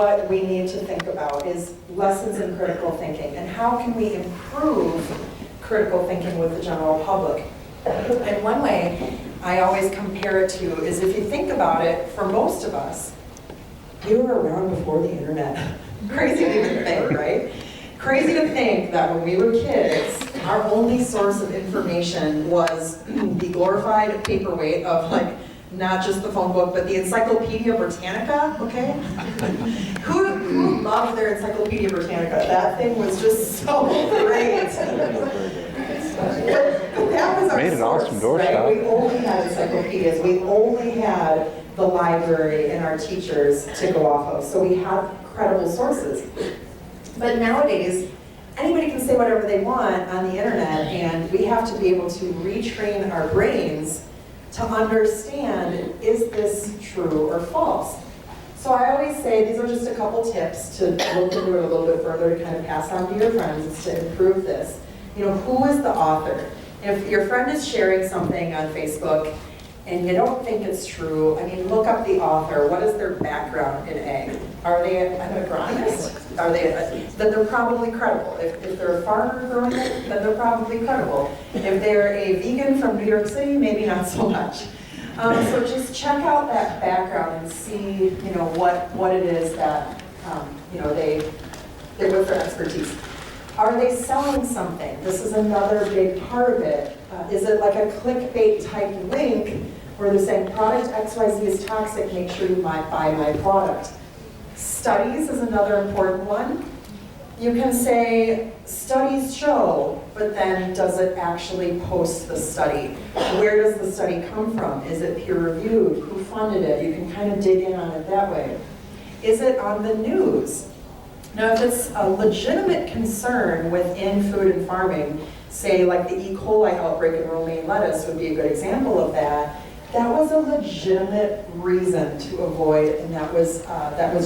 what we need to think about is lessons in critical thinking and how can we improve critical thinking with the general public. And one way I always compare it to is if you think about it, for most of us, we were around before the internet. Crazy to even think, right? Crazy to think that when we were kids, our only source of information was the glorified paperweight of like, not just the phone book, but the Encyclopedia Britannica, okay? Who loved their Encyclopedia Britannica? That thing was just so great. But that was our Made an source, awesome right? doorstop. We only had encyclopedias. We only had the library and our teachers to go off of. So we had credible sources. But nowadays, anybody can say whatever they want on the internet, and we have to be able to retrain our brains to understand, is this true or false? So I always say, these are just a couple tips to look into it a little bit further to kind of pass on to your friends is to improve this. You know, who is the author? If your friend is sharing something on Facebook and you don't think it's true, I mean, look up the author. What is their background in ag? Are they an agronomist? Are they, then they're probably credible. If they're a farmer growing it, then they're probably credible. If they're a vegan from New York City, maybe not so much. So just check out that background and see, you know, what it is that, you know, they're with their expertise. Are they selling something? This is another big part of it. Is it like a clickbait type link where they're saying product XYZ is toxic, make sure you might buy my product? Studies is another important one. You can say, studies show, but then does it actually post the study? Where does the study come from? Is it peer reviewed? Who funded it? You can kind of dig in on it that way. Is it on the news? Now, if it's a legitimate concern within food and farming, say like the E. coli outbreak in romaine lettuce would be a good example of that, that was a legitimate reason to avoid, and that was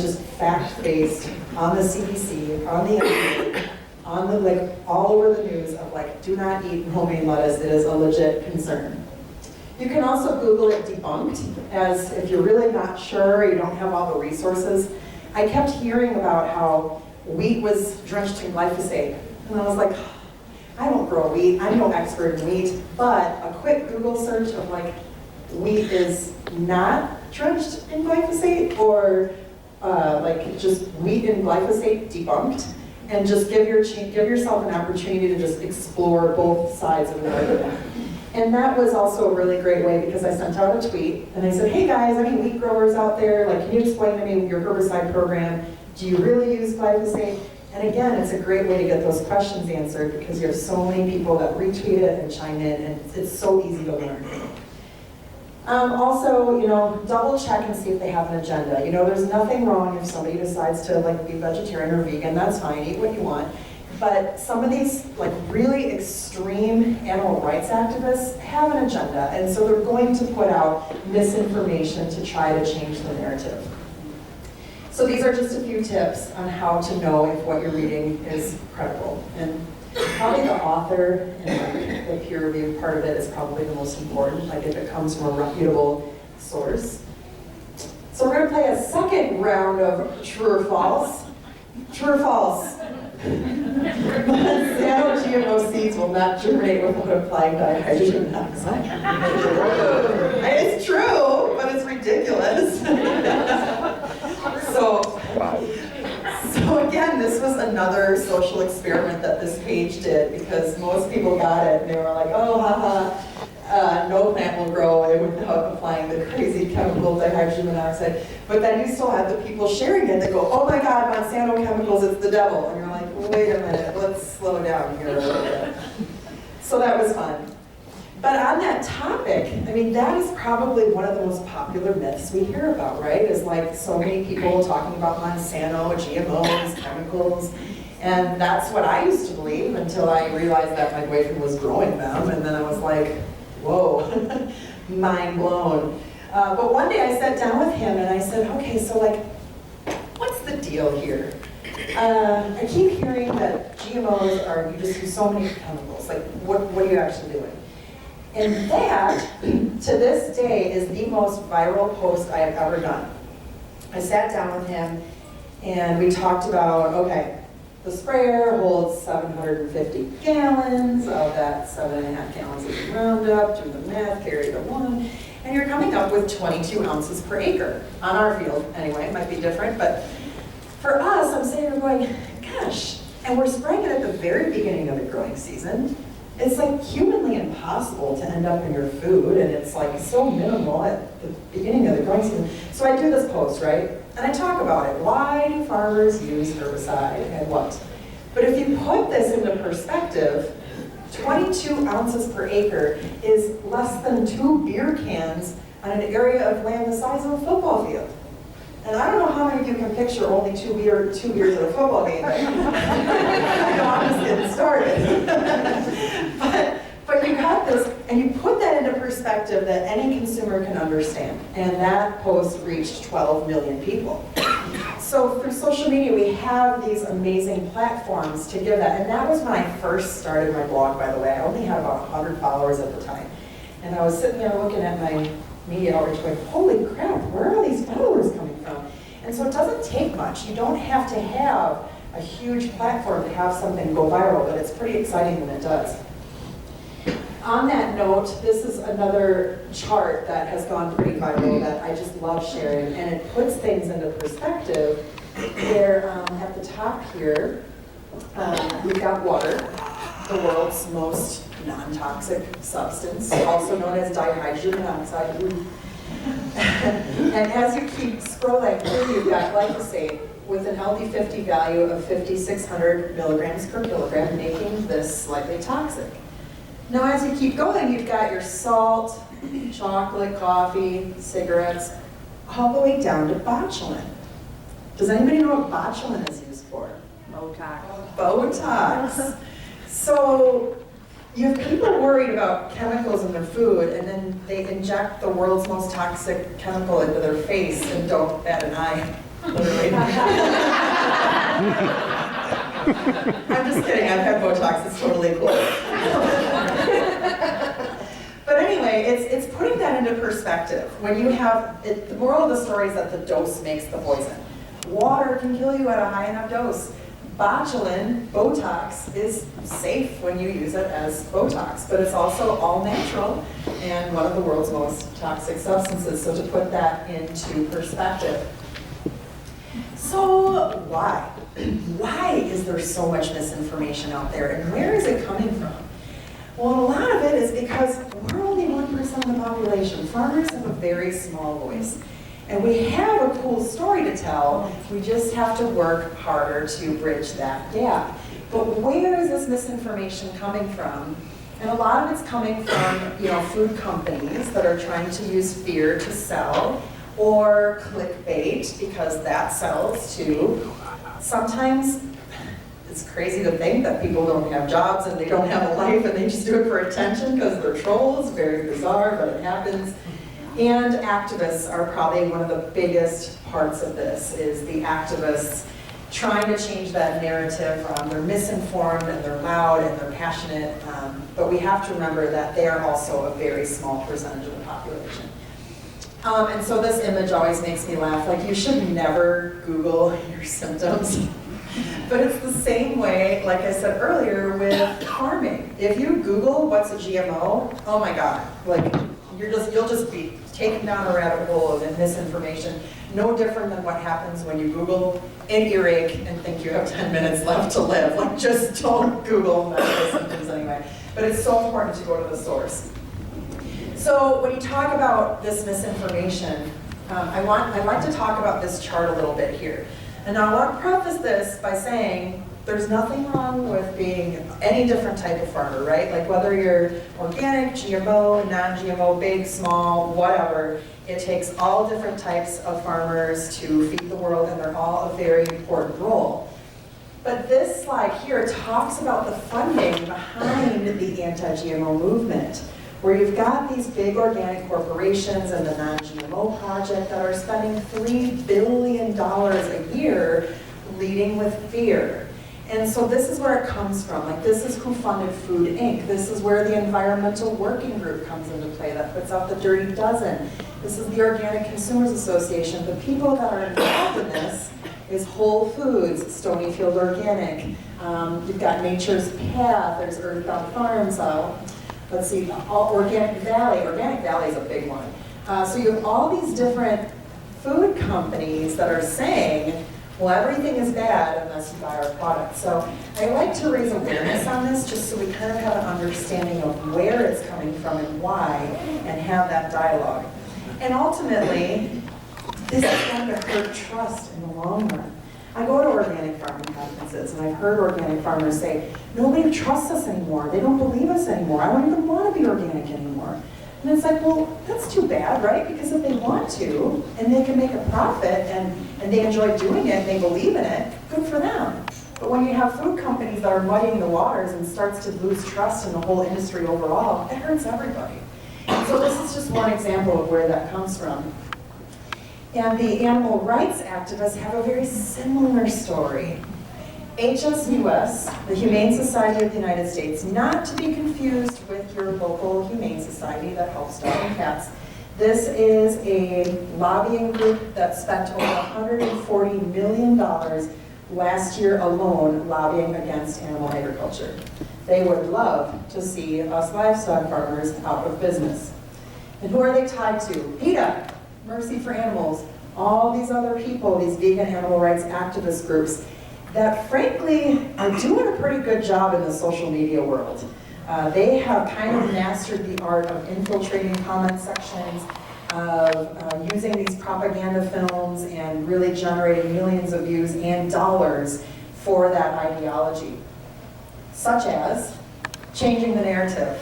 just fact-based on the CDC, on the FDA, on the, like, all over the news of like, do not eat romaine lettuce, it is a legit concern. You can also Google it debunked, as if you're really not sure, you don't have all the resources. I kept hearing about how wheat was drenched in glyphosate, and I was like, I don't grow wheat, I'm no expert in wheat, but a quick Google search of like, wheat is not drenched in glyphosate, or like just wheat and glyphosate debunked, and just give yourself an opportunity to just explore both sides of the argument. And that was also a really great way because I sent out a tweet and I said, hey guys, any wheat growers out there, like, can you explain to me your herbicide program? Do you really use glyphosate? And again, it's a great way to get those questions answered because you have so many people that retweet it and chime in, and it's so easy to learn. Also, you know, double check and see if they have an agenda. You know, there's nothing wrong if somebody decides to like be vegetarian or vegan, that's fine, eat what you want. But some of these like really extreme animal rights activists have an agenda, and so they're going to put out misinformation to try to change the narrative. So these are just a few tips on how to know if what you're reading is credible. And probably the author and the peer review part of it is probably the most important, like if it comes from a reputable source. So we're gonna play a second round of true or false. True or false? Monsanto GMO seeds will not germinate without applying dihydrogen peroxide. It's true, but it's ridiculous. So again, this was another social experiment that this page did because most people got it and they were like, oh, haha, no plant will grow without applying the crazy chemical dihydrogen monoxide. But then you still had the people sharing it that go, oh my God, Monsanto chemicals, it's the devil. And you're like, wait a minute, let's slow down here a little bit. So that was fun. But on that topic, I mean, that is probably one of the most popular myths we hear about, right? Is like so many people talking about Monsanto, GMOs, chemicals. And that's what I used to believe until I realized that my boyfriend was growing them. And then I was like, whoa, mind blown. But one day I sat down with him and I said, okay, so like, what's the deal here? I keep hearing that GMOs are, you just use so many chemicals. Like, what are you actually doing? And that, to this day, is the most viral post I have ever done. I sat down with him And we talked about, okay, the sprayer holds 750 gallons, of that 7.5 gallons is Roundup, do the math, carry the 1, and you're coming up with 22 ounces per acre. On our field, anyway, it might be different, but for us, I'm sitting there going, gosh, and we're spraying it at the very beginning of the growing season. It's like humanly impossible to end up in your food, and it's like so minimal at the beginning of the growing season. So I do this post, right? And I talk about it. Why do farmers use herbicide and what? But if you put this into perspective, 22 ounces per acre is less than 2 beer cans on an area of land the size of a football field. And I don't know how many of you can picture only two beers at a football game. I know I'm just getting started. but you have this, and you put that into perspective that any consumer can understand. And that post reached 12 million people. So through social media, we have these amazing platforms to give that. And that was when I first started my blog, by the way. I only had about 100 followers at the time. And I was sitting there looking at my media outreach going, holy crap, where are these followers coming from? And so it doesn't take much. You don't have to have a huge platform to have something go viral, but it's pretty exciting when it does. On that note, this is another chart that has gone pretty viral that I just love sharing, and it puts things into perspective. Where at the top here, we've got water, the world's most non-toxic substance, also known as dihydrogen monoxide. And as you keep scrolling through, you've got glyphosate with an LD50 value of 5,600 milligrams per kilogram, making this slightly toxic. Now, as you keep going, you've got your salt, chocolate, coffee, cigarettes, all the way down to botulin. Does anybody know what botulin is used for? Botox. Botox. So you have people worried about chemicals in their food, and then they inject the world's most toxic chemical into their face and don't bat an eye, literally. I'm just kidding, I've had Botox, it's totally cool. But anyway, it's putting that into perspective. When you have, the moral of the story is that the dose makes the poison. Water can kill you at a high enough dose. Botulin, Botox, is safe when you use it as Botox, but it's also all natural and one of the world's most toxic substances. So to put that into perspective. So why? Why is there so much misinformation out there, and where is it coming from? Well, a lot of it is because we're only 1% of the population. Farmers have a very small voice. And we have a cool story to tell, we just have to work harder to bridge that gap. But where is this misinformation coming from? And a lot of it's coming from, food companies that are trying to use fear to sell, or clickbait, because that sells too. Sometimes it's crazy to think that people don't have jobs and they don't have a life and they just do it for attention because they're trolls. Very bizarre, but it happens. And activists are probably one of the biggest parts of this, is the activists trying to change that narrative. They're misinformed and they're loud and they're passionate, but we have to remember that they are also a very small percentage of the population. And so this image always makes me laugh. Like, you should never Google your symptoms. But it's the same way, like I said earlier, with farming. If you Google what's a GMO, oh my God, like you'll just be taken down a rabbit hole of misinformation. No different than what happens when you Google an earache and think you have 10 minutes left to live. Like, just don't Google medical symptoms anyway. But it's so important to go to the source. So when you talk about this misinformation, I'd like to talk about this chart a little bit here. And I want to preface this by saying there's nothing wrong with being any different type of farmer, right? Like, whether you're organic, GMO, non-GMO, big, small, whatever, it takes all different types of farmers to feed the world, and they're all a very important role. But this slide here talks about the funding behind the anti-GMO movement, where you've got these big organic corporations and the non-GMO project that are spending $3 billion a year leading with fear. And so this is where it comes from. Like, this is who funded Food Inc. This is where the Environmental Working Group comes into play that puts out the Dirty Dozen. This is the Organic Consumers Association. The people that are involved in this is Whole Foods, Stonyfield Organic. You've got Nature's Path, there's Earthbound Farms, let's see, Organic Valley. Organic Valley is a big one. So you have all these different food companies that are saying, well, everything is bad unless you buy our product. So I like to raise awareness on this just so we kind of have an understanding of where it's coming from and why, and have that dialogue. And ultimately, this is going to hurt trust in the long run. I go to organic farming conferences, and I've heard organic farmers say, nobody trusts us anymore. They don't believe us anymore. I don't even want to be organic anymore. And it's like, well, that's too bad, right? Because if they want to, and they can make a profit, and they enjoy doing it, and they believe in it, good for them. But when you have food companies that are muddying the waters and starts to lose trust in the whole industry overall, it hurts everybody. So this is just one example of where that comes from. And the animal rights activists have a very similar story. HSUS, the Humane Society of the United States, not to be confused with your local Humane Society that helps dogs and cats. This is a lobbying group that spent over $140 million last year alone lobbying against animal agriculture. They would love to see us livestock farmers out of business. And who are they tied to? PETA, Mercy for Animals, all these other people, these vegan animal rights activist groups that frankly are doing a pretty good job in the social media world. They have kind of mastered the art of infiltrating comment sections, of using these propaganda films and really generating millions of views and dollars for that ideology, such as changing the narrative.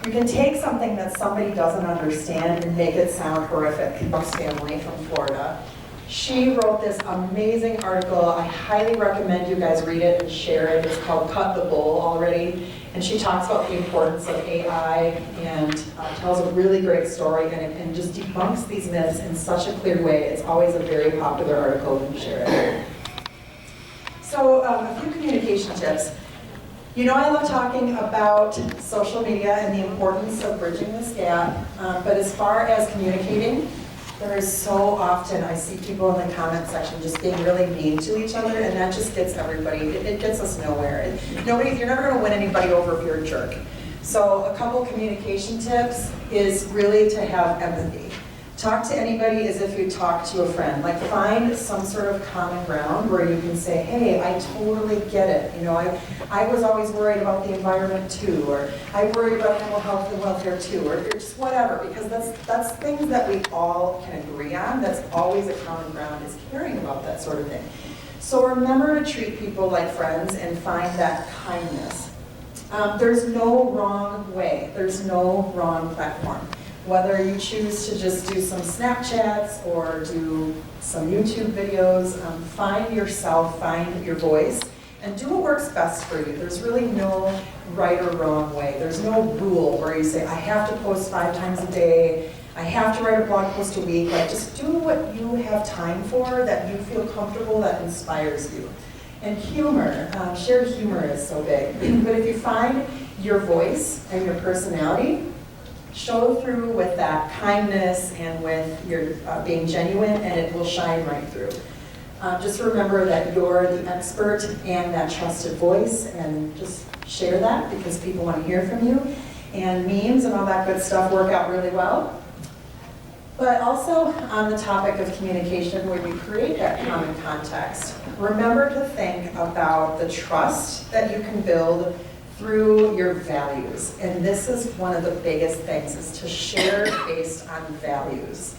You can take something that somebody doesn't understand and make it sound horrific. Brooks family from Florida. She wrote this amazing article. I highly recommend you guys read it and share it. It's called Cut the Bull already. And she talks about the importance of AI and tells a really great story and just debunks these myths in such a clear way. It's always a very popular article. You can share it. So a few communication tips. You know, I love talking about social media and the importance of bridging this gap, but as far as communicating, there is so often I see people in the comment section just being really mean to each other, and that just gets everybody, it gets us nowhere. You're never going to win anybody over if you're a jerk. So a couple communication tips is really to have empathy. Talk to anybody as if you talk to a friend. Like find some sort of common ground where you can say, hey, I totally get it. You know, I was always worried about the environment too, or I worry about animal health and welfare too, or just whatever, because that's things that we all can agree on. That's always a common ground, is caring about that sort of thing. So remember to treat people like friends and find that kindness. There's no wrong way. There's no wrong platform. Whether you choose to just do some Snapchats or do some YouTube videos, find yourself, find your voice, and do what works best for you. There's really no right or wrong way. There's no rule where you say, I have to post 5 times a day, I have to write a blog post a week. Like, just do what you have time for, that you feel comfortable, that inspires you. And humor, shared humor is so big. But if you find your voice and your personality, show through with that kindness and with your being genuine, and it will shine right through. Just remember that you're the expert and that trusted voice, and just share that because people want to hear from you. And memes and all that good stuff work out really well. But also on the topic of communication, where you create that common context, remember to think about the trust that you can build through your values. And this is one of the biggest things, is to share based on values.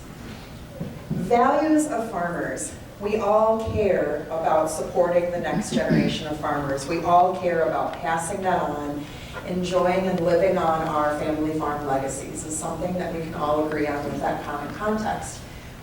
Values of farmers. We all care about supporting the next generation of farmers. We all care about passing that on, enjoying and living on our family farm legacies is something that we can all agree on with that common context.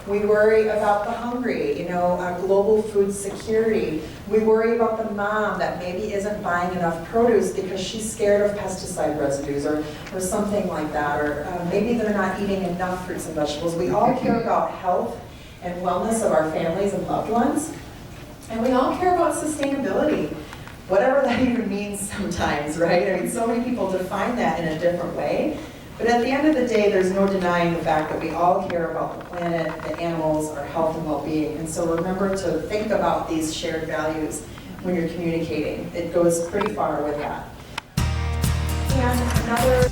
We worry about the hungry, global food security. We worry about the mom that maybe isn't buying enough produce because she's scared of pesticide residues or something like that, or maybe they're not eating enough fruits and vegetables. We all care about health and wellness of our families and loved ones. And we all care about sustainability, whatever that even means sometimes, right? I mean, so many people define that in a different way. But at the end of the day, there's no denying the fact that we all care about the planet, the animals, our health and well-being. And so remember to think about these shared values when you're communicating. It goes pretty far with that. And another